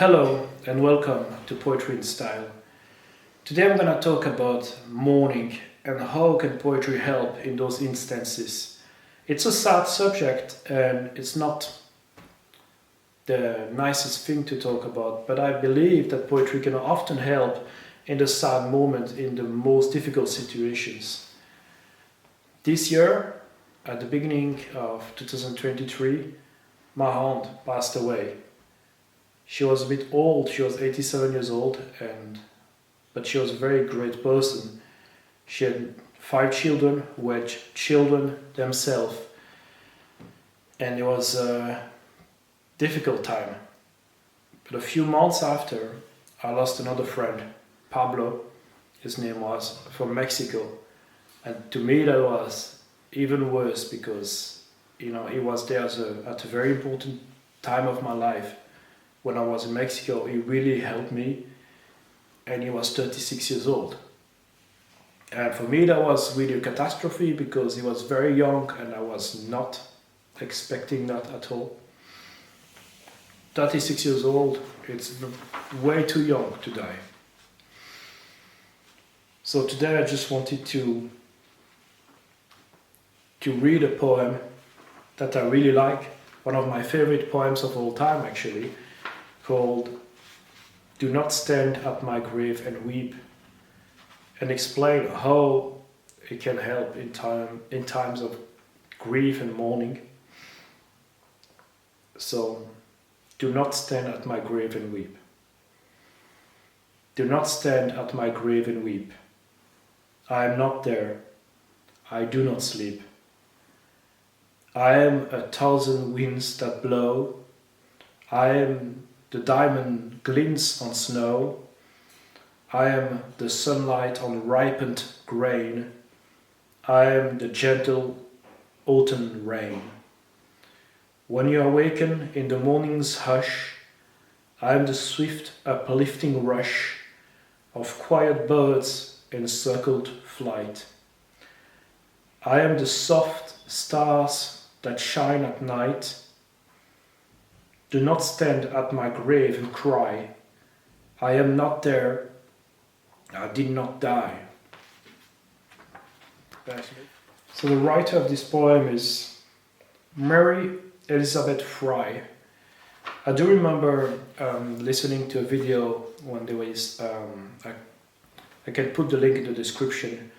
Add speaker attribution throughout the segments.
Speaker 1: Hello and welcome to Poetry in Style. Today I'm going to talk about mourning and how can poetry help in those instances. It's a sad subject and it's not the nicest thing to talk about, but I believe that poetry can often help in the sad moment in the most difficult situations. This year, at the beginning of 2023, my aunt passed away. She was a bit old, she was 87 years old, but she was a very great person. She had 5 children who had children themselves, and it was a difficult time. But a few months after, I lost another friend, Pablo, his name was, from Mexico. And to me that was even worse because, he was there at a very important time of my life. When I was in Mexico, he really helped me, and he was 36 years old. And for me that was really a catastrophe because he was very young and I was not expecting that at all. 36 years old, it's way too young to die. So today I just wanted to read a poem that I really like, one of my favorite poems of all time actually, called "Do Not Stand at My Grave and Weep," and explain how it can help in times of grief and mourning. So, do not stand at my grave and weep. Do not stand at my grave and weep. I am not there. I do not sleep. I am 1,000 winds that blow. I am the diamond glints on snow. I am the sunlight on ripened grain. I am the gentle autumn rain. When you awaken in the morning's hush, I am the swift uplifting rush of quiet birds in circled flight. I am the soft stars that shine at night. Do not stand at my grave and cry, I am not there, I did not die. So the writer of this poem is Mary Elyzabeth Frye. I do remember listening to a video when there was, I can put the link in the description,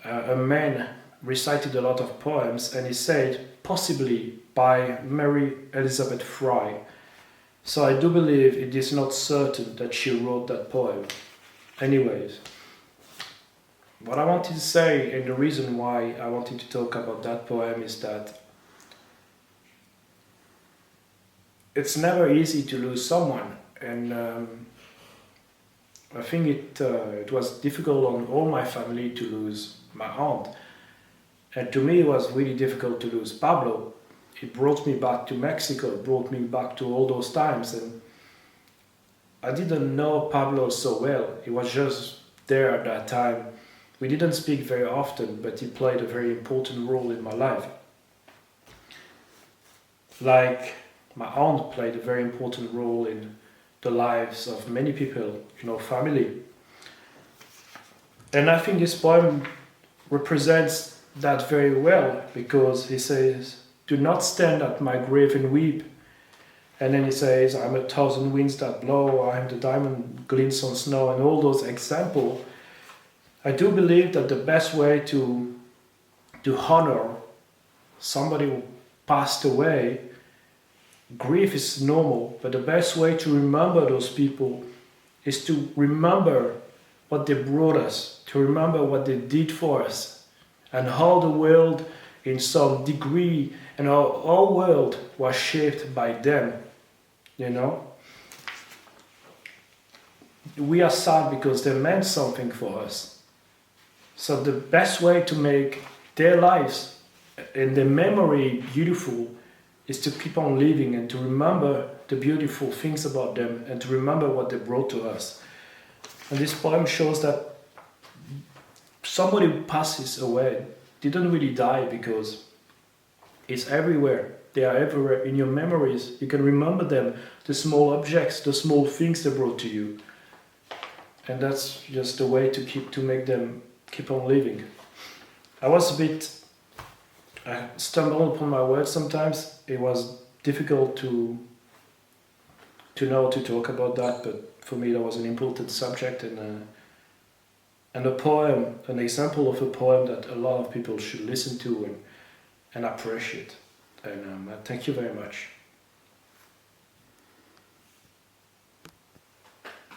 Speaker 1: a man recited a lot of poems and he said possibly by Mary Elyzabeth Frye. So I do believe it is not certain that she wrote that poem. Anyways, what I wanted to say and the reason why I wanted to talk about that poem is that it's never easy to lose someone, and I think it was difficult on all my family to lose my aunt. And to me it was really difficult to lose Pablo. It brought me back to Mexico, it brought me back to all those times, and I didn't know Pablo so well. He was just there at that time. We didn't speak very often, but he played a very important role in my life. Like my aunt played a very important role in the lives of many people in our family. And I think this poem represents that very well, because he says, do not stand at my grave and weep. And then he says, I'm 1,000 winds that blow, I'm the diamond glints on snow, and all those examples. I do believe that the best way to honor somebody who passed away, grief is normal, but the best way to remember those people is to remember what they brought us, to remember what they did for us, and how the world in some degree and our world was shaped by them, We are sad because they meant something for us. So the best way to make their lives and their memory beautiful is to keep on living and to remember the beautiful things about them and to remember what they brought to us. And this poem shows that somebody who passes away didn't really die because it's everywhere. They are everywhere in your memories. You can remember them, the small objects, the small things they brought to you. And that's just a way to make them keep on living. I stumbled upon my words sometimes. It was difficult to know to talk about that, but for me that was an important subject, and a poem, an example of a poem that a lot of people should listen to and appreciate. And thank you very much.